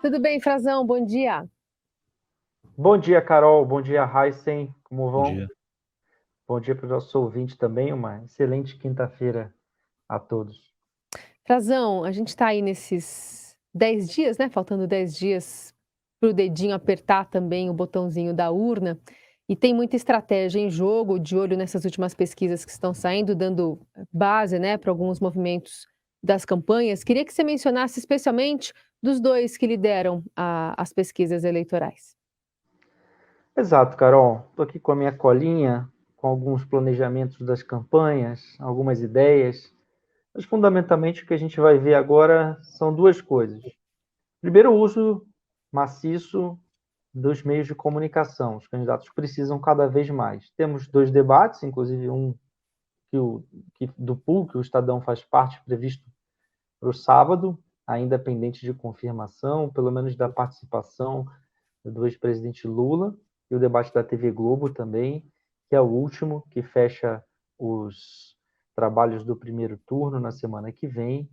Tudo bem, Frazão? Bom dia. Bom dia, Carol. Bom dia, Heisen. Como Bom vão? dia. Bom dia para o nosso ouvinte também. Uma excelente quinta-feira a todos. Frazão, a gente está aí nesses 10 dias, né? Faltando 10 dias para o dedinho apertar também o botãozinho da urna. E tem muita estratégia em jogo, de olho nessas últimas pesquisas que estão saindo, dando base, né, para alguns movimentos das campanhas. Queria que você mencionasse especialmente dos dois que lideram as pesquisas eleitorais. Exato, Carol. Estou aqui com a minha colinha, com alguns planejamentos das campanhas, algumas ideias. Mas, fundamentalmente, o que a gente vai ver agora são duas coisas. Primeiro, o uso maciço dos meios de comunicação. Os candidatos precisam cada vez mais. Temos dois debates, inclusive um do pool, que o Estadão faz parte, previsto para o sábado, ainda pendente de confirmação, pelo menos da participação do ex-presidente Lula, e o debate da TV Globo também, que é o último, que fecha os trabalhos do primeiro turno na semana que vem.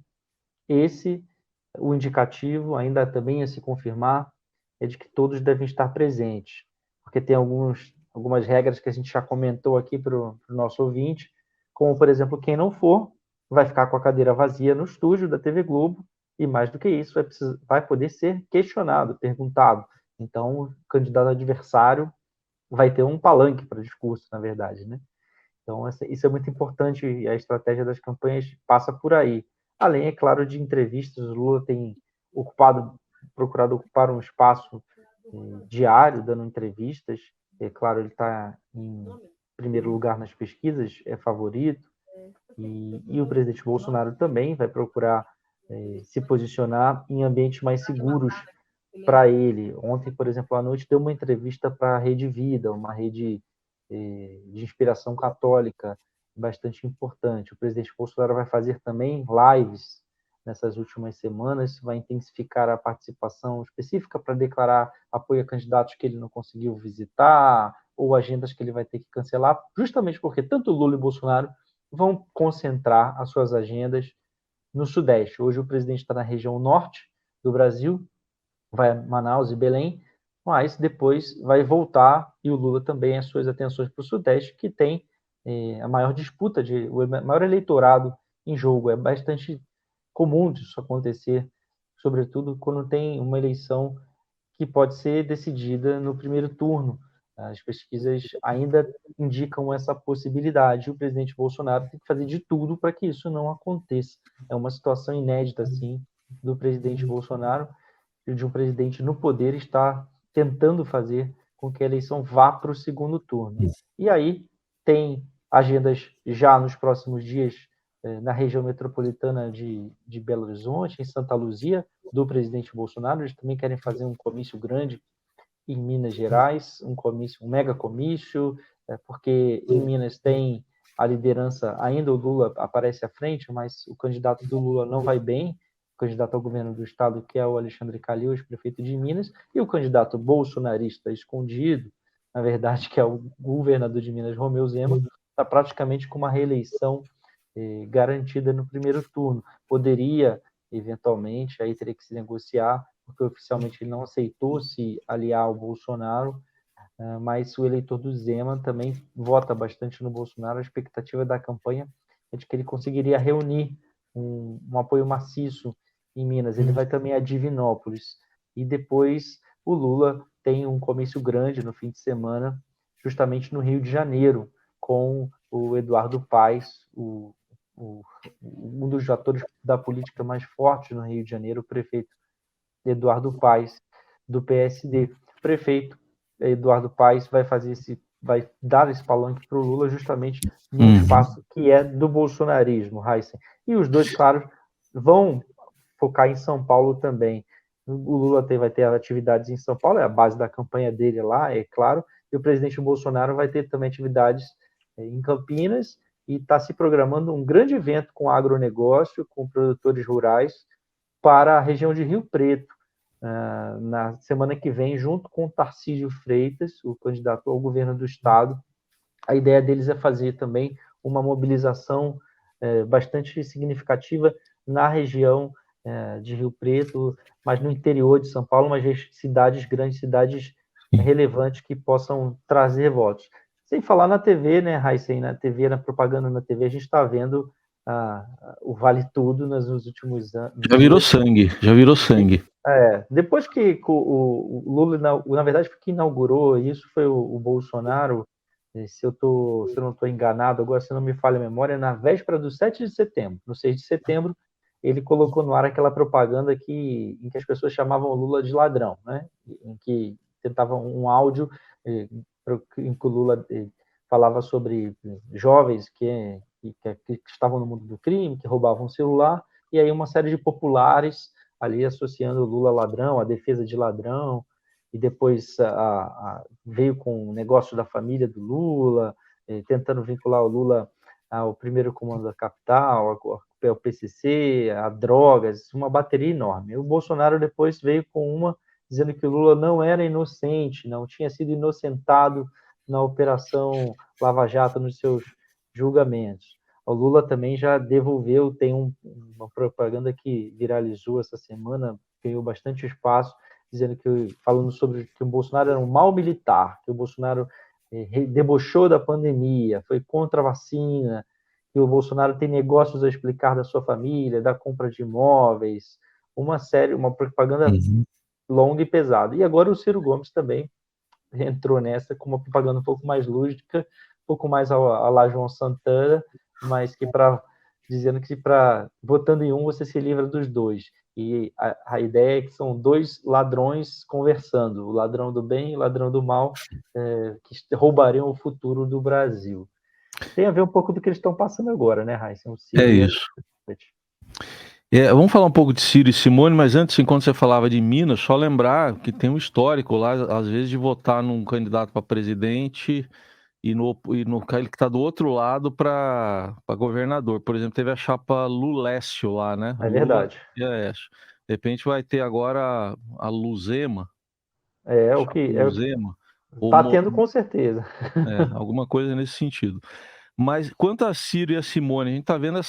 Esse, o indicativo, ainda também a se confirmar, é de que todos devem estar presentes, porque tem algumas regras que a gente já comentou aqui para o nosso ouvinte, como, por exemplo, quem não for, vai ficar com a cadeira vazia no estúdio da TV Globo, e mais do que isso, vai poder ser questionado, perguntado. Então, o candidato adversário vai ter um palanque para discurso, na verdade, né? Então, isso é muito importante e a estratégia das campanhas passa por aí. Além, é claro, de entrevistas, o Lula tem procurado ocupar um espaço diário, dando entrevistas. É claro, ele está em primeiro lugar nas pesquisas, é favorito, e o presidente Bolsonaro também vai procurar se posicionar em ambientes mais seguros para ele. Ontem, por exemplo, à noite, deu uma entrevista para a Rede Vida, uma rede de inspiração católica bastante importante. O presidente Bolsonaro vai fazer também lives nessas últimas semanas, vai intensificar a participação específica para declarar apoio a candidatos que ele não conseguiu visitar ou agendas que ele vai ter que cancelar, justamente porque tanto Lula e Bolsonaro vão concentrar as suas agendas no Sudeste. Hoje o presidente está na região norte do Brasil, vai a Manaus e Belém, mas depois vai voltar, e o Lula também, as suas atenções para o Sudeste, que tem a maior disputa, o maior eleitorado em jogo. É bastante comum disso acontecer, sobretudo quando tem uma eleição que pode ser decidida no primeiro turno. As pesquisas ainda indicam essa possibilidade. O presidente Bolsonaro tem que fazer de tudo para que isso não aconteça. É uma situação inédita, assim, do presidente Bolsonaro, de um presidente no poder estar tentando fazer com que a eleição vá para o segundo turno. E aí tem agendas já nos próximos dias na região metropolitana de Belo Horizonte, em Santa Luzia, do presidente Bolsonaro. Eles também querem fazer um comício grande em Minas Gerais, um mega comício, porque em Minas tem a liderança, ainda o Lula aparece à frente, mas o candidato do Lula não vai bem, o candidato ao governo do estado, que é o Alexandre Calil, ex-prefeito de Minas, e o candidato bolsonarista escondido, na verdade, que é o governador de Minas, Romeu Zema, está praticamente com uma reeleição garantida no primeiro turno. Poderia, eventualmente, aí teria que se negociar, porque oficialmente ele não aceitou se aliar ao Bolsonaro, mas o eleitor do Zema também vota bastante no Bolsonaro. A expectativa da campanha é de que ele conseguiria reunir um apoio maciço em Minas. Ele vai também a Divinópolis. E depois o Lula tem um comício grande no fim de semana, justamente no Rio de Janeiro, com o Eduardo Paes, um dos atores da política mais fortes no Rio de Janeiro, o prefeito Eduardo Paes, do PSD. O prefeito Eduardo Paes vai dar esse palanque para o Lula justamente num espaço que é do bolsonarismo, Heisen. E os dois, claro, vão focar em São Paulo também. O Lula vai ter atividades em São Paulo, é a base da campanha dele lá, é claro, e o presidente Bolsonaro vai ter também atividades em Campinas, e está se programando um grande evento com agronegócio, com produtores rurais, para a região de Rio Preto, na semana que vem, junto com o Tarcísio Freitas, o candidato ao governo do estado. A ideia deles é fazer também uma mobilização bastante significativa na região de Rio Preto, mas no interior de São Paulo, mas cidades grandes, cidades relevantes que possam trazer votos. Sem falar na TV, né, Heisen, na TV, na propaganda na TV, a gente está vendo o Vale Tudo nos últimos Já virou dias. sangue, já virou sangue. Depois que o Lula, na verdade, que inaugurou isso foi o Bolsonaro, se eu não estou enganado, agora se não me falha a memória, na véspera do 7 de setembro, no 6 de setembro, ele colocou no ar aquela propaganda em que as pessoas chamavam o Lula de ladrão, né? Em que tentavam um áudio em que o Lula falava sobre jovens que estavam no mundo do crime, que roubavam o celular, e aí uma série de populares ali associando o Lula a ladrão, a defesa de ladrão, e depois veio com o negócio da família do Lula, tentando vincular o Lula ao primeiro comando da capital, ao PCC, a drogas, uma bateria enorme. O Bolsonaro depois veio com uma dizendo que o Lula não era inocente, não tinha sido inocentado na Operação Lava Jato nos seus julgamentos. O Lula também já devolveu, tem uma propaganda que viralizou essa semana, ganhou bastante espaço, falando sobre que o Bolsonaro era um mau militar, que o Bolsonaro debochou da pandemia, foi contra a vacina, que o Bolsonaro tem negócios a explicar da sua família, da compra de imóveis, uma propaganda longa e pesada. E agora o Ciro Gomes também entrou nessa com uma propaganda um pouco mais lúdica, um pouco mais a lá João Santana, mas dizendo que votando em um você se livra dos dois. E a ideia é que são dois ladrões conversando, o ladrão do bem e o ladrão do mal, que roubariam o futuro do Brasil. Tem a ver um pouco do que eles estão passando agora, né, Raíssa? É isso. Vamos falar um pouco de Ciro e Simone, mas antes, enquanto você falava de Minas, só lembrar que tem um histórico lá, às vezes, de votar num candidato para presidente e no ele que está do outro lado para governador. Por exemplo, teve a chapa Lulécio lá, né? É verdade. De repente vai ter agora a Luzema. Luzema. Está tendo com certeza. Alguma coisa nesse sentido. Mas quanto a Ciro e a Simone, a gente está vendo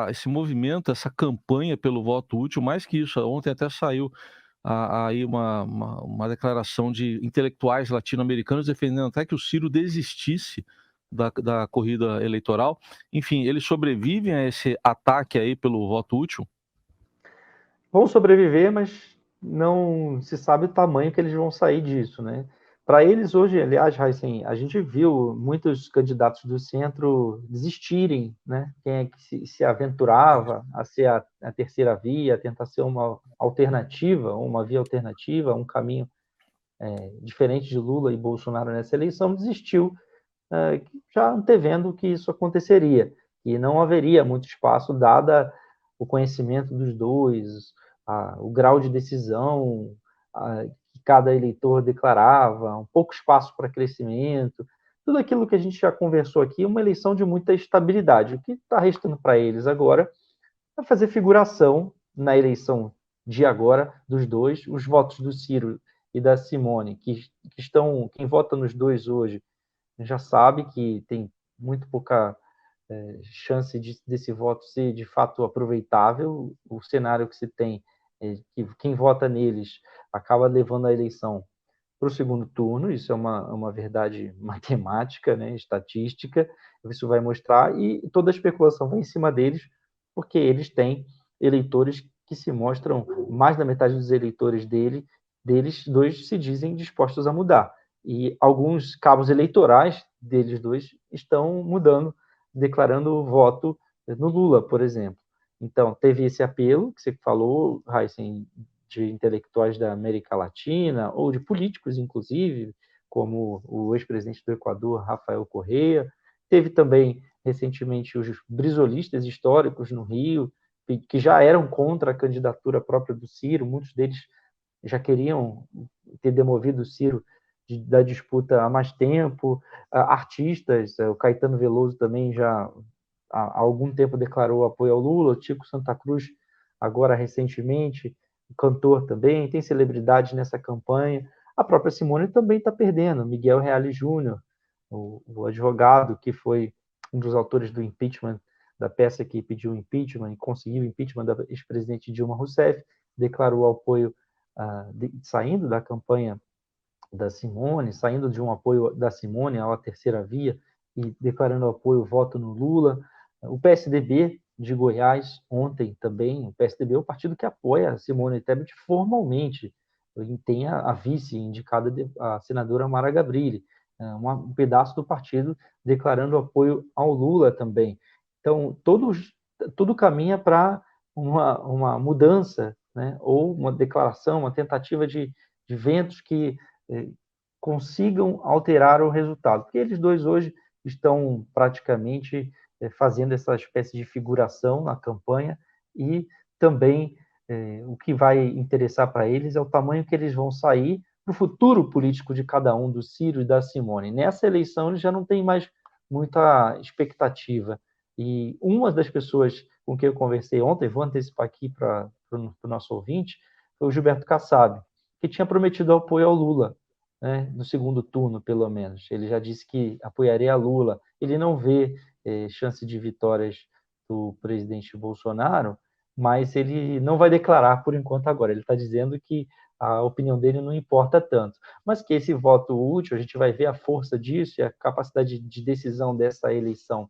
esse movimento, essa campanha pelo voto útil, mais que isso, ontem até saiu aí uma declaração de intelectuais latino-americanos defendendo até que o Ciro desistisse da corrida eleitoral. Enfim, eles sobrevivem a esse ataque aí pelo voto útil? Vão sobreviver, mas não se sabe o tamanho que eles vão sair disso, né? Para eles hoje, aliás, Heisen, a gente viu muitos candidatos do centro desistirem, né? Quem é que se aventurava a ser a terceira via, a tentar ser uma alternativa, uma via alternativa, um caminho diferente de Lula e Bolsonaro nessa eleição, desistiu, já antevendo que isso aconteceria, e não haveria muito espaço, dada o conhecimento dos dois, o grau de decisão que cada eleitor declarava, um pouco espaço para crescimento, tudo aquilo que a gente já conversou aqui, uma eleição de muita estabilidade. O que está restando para eles agora é fazer figuração na eleição de agora dos dois, os votos do Ciro e da Simone, quem vota nos dois hoje já sabe que tem muito pouca chance desse voto ser de fato aproveitável. O cenário que se tem é que quem vota neles acaba levando a eleição para o segundo turno, isso é uma verdade matemática, né, estatística, isso vai mostrar, e toda a especulação vai em cima deles, porque eles têm eleitores que se mostram, mais da metade dos eleitores deles dois se dizem dispostos a mudar. E alguns cabos eleitorais deles dois estão mudando, declarando voto no Lula, por exemplo. Então, teve esse apelo que você falou, Heisen, de intelectuais da América Latina, ou de políticos, inclusive, como o ex-presidente do Equador, Rafael Correa. Teve também, recentemente, os brisolistas históricos no Rio, que já eram contra a candidatura própria do Ciro, muitos deles já queriam ter demovido o Ciro da disputa há mais tempo. Artistas, o Caetano Veloso também já há algum tempo declarou apoio ao Lula, o Tico Santa Cruz agora recentemente, o cantor também, tem celebridade nessa campanha. A própria Simone também está perdendo. Miguel Reale Júnior, o advogado que foi um dos autores do impeachment da peça que pediu impeachment e conseguiu o impeachment da ex-presidente Dilma Rousseff, declarou apoio, saindo da campanha da Simone, saindo de um apoio da Simone à terceira via e declarando apoio, voto no Lula. O PSDB de Goiás, ontem também, o PSDB é o partido que apoia a Simone Tebet formalmente, e tem a vice indicada, a senadora Mara Gabrilli, um pedaço do partido declarando apoio ao Lula também. Então, tudo caminha para uma mudança, né, ou uma declaração, uma tentativa de ventos que consigam alterar o resultado. Porque eles dois hoje estão praticamente fazendo essa espécie de figuração na campanha e também o que vai interessar para eles é o tamanho que eles vão sair no futuro político de cada um, do Ciro e da Simone. Nessa eleição eles já não têm mais muita expectativa. E uma das pessoas com quem eu conversei ontem, vou antecipar aqui para o nosso ouvinte, foi o Gilberto Kassab, que tinha prometido apoio ao Lula, né, no segundo turno, pelo menos. Ele já disse que apoiaria a Lula. Ele não vê chance de vitórias do presidente Bolsonaro, mas ele não vai declarar por enquanto agora. Ele está dizendo que a opinião dele não importa tanto, mas que esse voto útil, a gente vai ver a força disso e a capacidade de decisão dessa eleição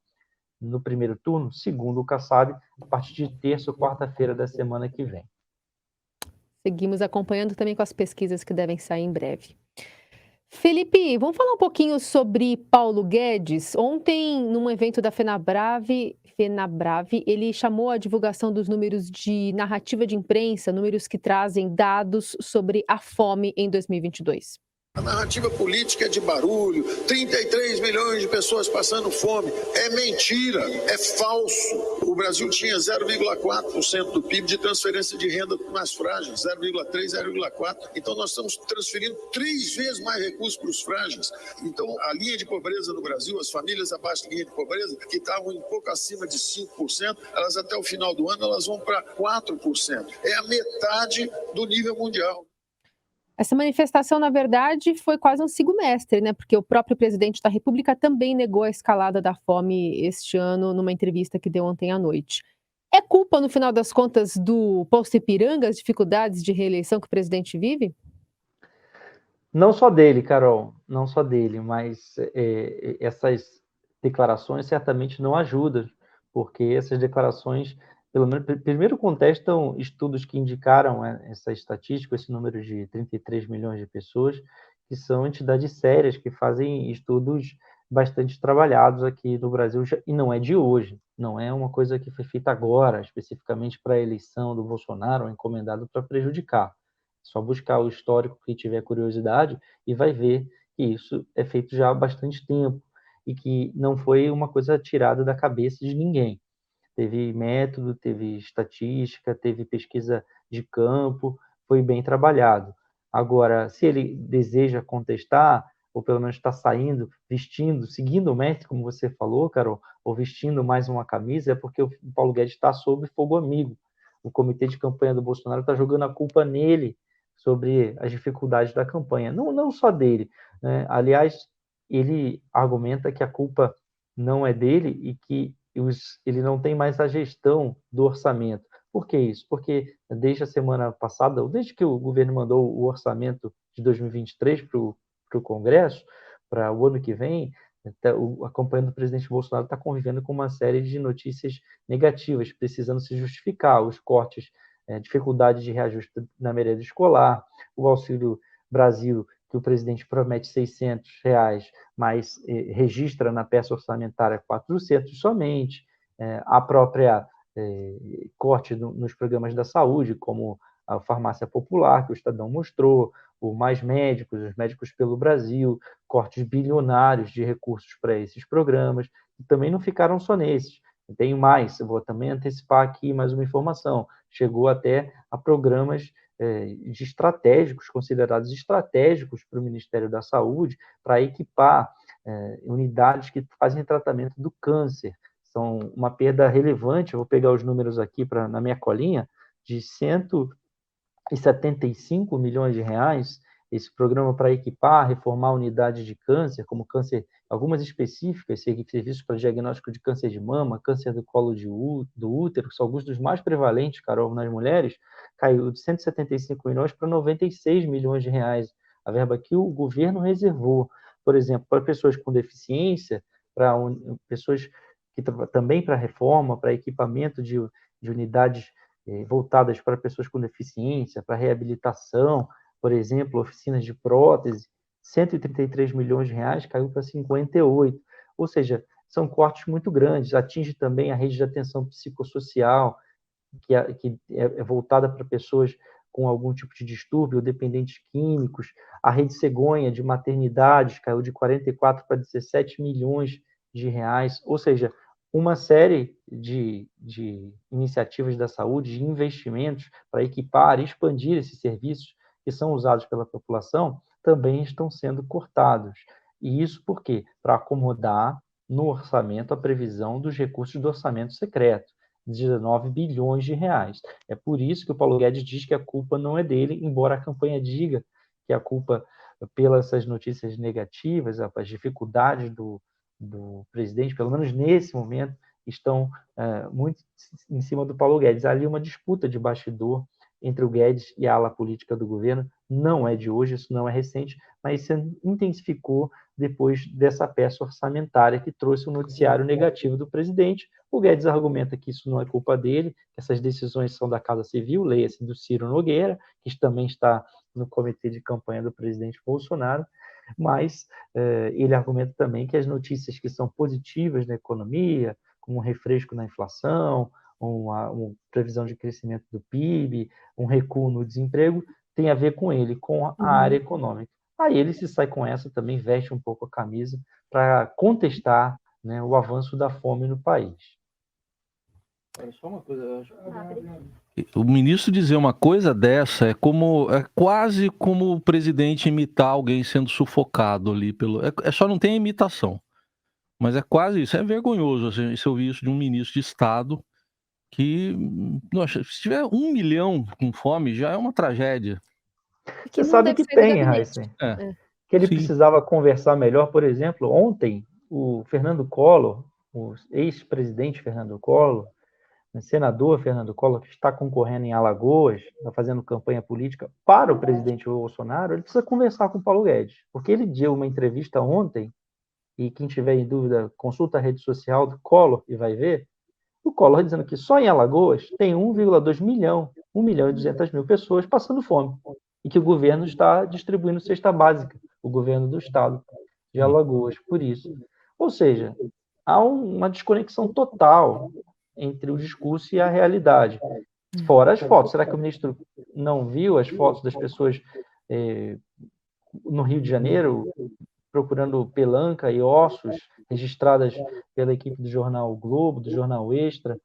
no primeiro turno, segundo o Kassab, a partir de terça ou quarta-feira da semana que vem. Seguimos acompanhando também com as pesquisas que devem sair em breve. Felipe, vamos falar um pouquinho sobre Paulo Guedes. Ontem, num evento da FenaBrave, ele chamou a divulgação dos números de narrativa de imprensa, números que trazem dados sobre a fome em 2022. A narrativa política é de barulho, 33 milhões de pessoas passando fome. É mentira, é falso. O Brasil tinha 0,4% do PIB de transferência de renda para os mais frágeis, 0,3%, 0,4%. Então nós estamos transferindo 3 vezes mais recursos para os frágeis. Então a linha de pobreza no Brasil, as famílias abaixo da linha de pobreza, que estavam um pouco acima de 5%, elas até o final do ano elas vão para 4%. É a metade do nível mundial. Essa manifestação, na verdade, foi quase um sigo-mestre, né? Porque o próprio presidente da República também negou a escalada da fome este ano numa entrevista que deu ontem à noite. É culpa, no final das contas, do Posto Ipiranga, as dificuldades de reeleição que o presidente vive? Não só dele, Carol, não só dele, mas essas declarações certamente não ajudam, porque essas declarações, pelo menos, primeiro contestam estudos que indicaram essa estatística, esse número de 33 milhões de pessoas, que são entidades sérias, que fazem estudos bastante trabalhados aqui no Brasil, e não é de hoje, não é uma coisa que foi feita agora, especificamente para a eleição do Bolsonaro, ou encomendado para prejudicar. Só buscar o histórico, que tiver curiosidade, e vai ver que isso é feito já há bastante tempo e que não foi uma coisa tirada da cabeça de ninguém. Teve método, teve estatística, teve pesquisa de campo, foi bem trabalhado. Agora, se ele deseja contestar, ou pelo menos está saindo, vestindo, seguindo o mestre, como você falou, Carol, ou vestindo mais uma camisa, é porque o Paulo Guedes está sob fogo amigo. O comitê de campanha do Bolsonaro está jogando a culpa nele sobre as dificuldades da campanha. Não só dele, né? Aliás, ele argumenta que a culpa não é dele e que ele não tem mais a gestão do orçamento. Por que isso? Porque desde a semana passada, ou desde que o governo mandou o orçamento de 2023 para o Congresso, para o ano que vem, a campanha do presidente Bolsonaro está convivendo com uma série de notícias negativas, precisando se justificar, os cortes, dificuldade de reajuste na merenda escolar, o Auxílio Brasil, que o presidente promete R$600, mas registra na peça orçamentária 400 somente, a própria corte nos programas da saúde, como a farmácia popular, que o Estadão mostrou, o Mais Médicos, os Médicos pelo Brasil, cortes bilionários de recursos para esses programas, e também não ficaram só nesses. Tenho mais, eu vou também antecipar aqui mais uma informação. Chegou até a programas de estratégicos, considerados estratégicos para o Ministério da Saúde, para equipar unidades que fazem tratamento do câncer. São uma perda relevante, eu vou pegar os números aqui na minha colinha, de 175 milhões de reais esse programa para equipar, reformar unidades de câncer, como câncer, algumas específicas, serviços para diagnóstico de câncer de mama, câncer do colo do útero, que são alguns dos mais prevalentes, Carol, nas mulheres, caiu de 175 milhões para 96 milhões de reais. A verba que o governo reservou, por exemplo, para pessoas com deficiência, para pessoas que também para reforma, para equipamento de unidades voltadas para pessoas com deficiência, para reabilitação, por exemplo, oficinas de prótese, 133 milhões de reais caiu para 58. Ou seja, são cortes muito grandes. Atinge também a rede de atenção psicossocial, que é voltada para pessoas com algum tipo de distúrbio, dependentes químicos. A rede cegonha de maternidades caiu de 44 para 17 milhões de reais. Ou seja, uma série de iniciativas da saúde, de investimentos para equipar e expandir esses serviços que são usados pela população, também estão sendo cortados. E isso por quê? Para acomodar no orçamento a previsão dos recursos do orçamento secreto, 19 bilhões de reais. É por isso que o Paulo Guedes diz que a culpa não é dele, embora a campanha diga que a culpa, pelas essas notícias negativas, as dificuldades do presidente, pelo menos nesse momento, estão muito em cima do Paulo Guedes. Há ali uma disputa de bastidor entre o Guedes e a ala política do governo. Não é de hoje, isso não é recente, mas se intensificou depois dessa peça orçamentária que trouxe um noticiário negativo do presidente. O Guedes argumenta que isso não é culpa dele, que essas decisões são da Casa Civil, leia-se do Ciro Nogueira, que também está no comitê de campanha do presidente Bolsonaro, mas ele argumenta também que as notícias que são positivas na economia, como um refresco na inflação, uma previsão de crescimento do PIB, um recuo no desemprego, tem a ver com ele, com a área econômica. Aí ele se sai com essa, também veste um pouco a camisa para contestar, né, o avanço da fome no país. Só uma coisa, o ministro dizer uma coisa dessa é quase como o presidente imitar alguém sendo sufocado ali só não tem imitação, mas é quase isso. É vergonhoso assim, se eu ouvir isso de um ministro de Estado que, nossa, se tiver 1 milhão com fome já é uma tragédia. Você sabe que tem, Raíssa, que ele precisava conversar melhor. Por exemplo, ontem o Fernando Collor, o ex-presidente Fernando Collor, o senador Fernando Collor, que está concorrendo em Alagoas, está fazendo campanha política para o presidente Bolsonaro, ele precisa conversar com o Paulo Guedes, porque ele deu uma entrevista ontem, e quem tiver em dúvida, consulta a rede social do Collor e vai ver, o Collor dizendo que só em Alagoas tem 1,2 milhão, 1 milhão e 200 mil pessoas passando fome, e que o governo está distribuindo cesta básica, o governo do estado de Alagoas, por isso. Ou seja, há uma desconexão total entre o discurso e a realidade. Fora as fotos. Será que o ministro não viu as fotos das pessoas no Rio de Janeiro procurando pelanca e ossos registradas pela equipe do jornal o Globo, do jornal Extra,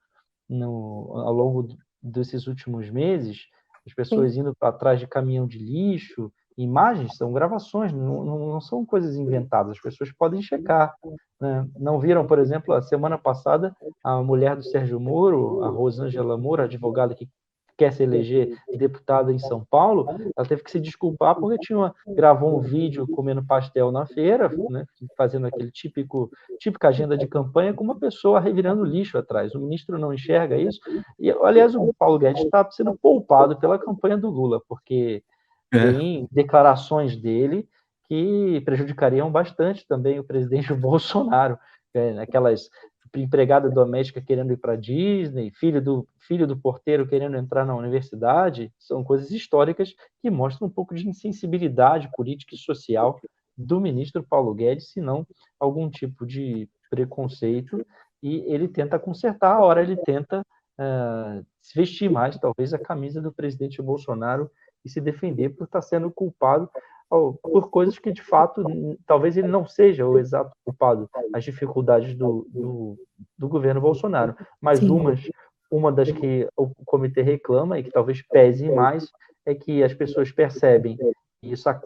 ao longo desses últimos meses? As pessoas indo para trás de caminhão de lixo. Imagens são gravações, não são coisas inventadas, as pessoas podem checar, né? Não viram, por exemplo, a semana passada, a mulher do Sérgio Moro, a Rosângela Moro, advogada que quer se eleger deputada em São Paulo, ela teve que se desculpar porque gravou um vídeo comendo pastel na feira, né, fazendo aquele típica agenda de campanha com uma pessoa revirando lixo atrás. O ministro não enxerga isso. E, aliás, o Paulo Guedes está sendo poupado pela campanha do Lula, porque tem declarações dele que prejudicariam bastante também o presidente Bolsonaro, aquelas empregada doméstica querendo ir para Disney, filho do porteiro querendo entrar na universidade, são coisas históricas que mostram um pouco de insensibilidade política e social do ministro Paulo Guedes, se não algum tipo de preconceito, e ele tenta consertar, a hora ele tenta se vestir mais, talvez, a camisa do presidente Bolsonaro e se defender por estar sendo culpado por coisas que, de fato, talvez ele não seja o exato culpado, as dificuldades do governo Bolsonaro. Mas uma das que o comitê reclama, e que talvez pese mais, é que as pessoas percebem, e isso a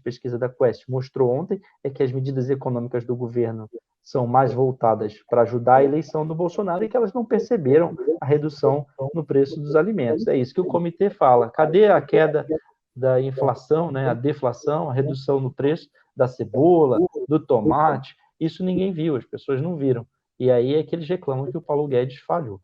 pesquisa da Quest mostrou ontem, é que as medidas econômicas do governo são mais voltadas para ajudar a eleição do Bolsonaro e que elas não perceberam a redução no preço dos alimentos. É isso que o comitê fala. Cadê a queda da inflação, né, a deflação, a redução no preço da cebola, do tomate. Isso ninguém viu, as pessoas não viram. E aí é que eles reclamam que o Paulo Guedes falhou.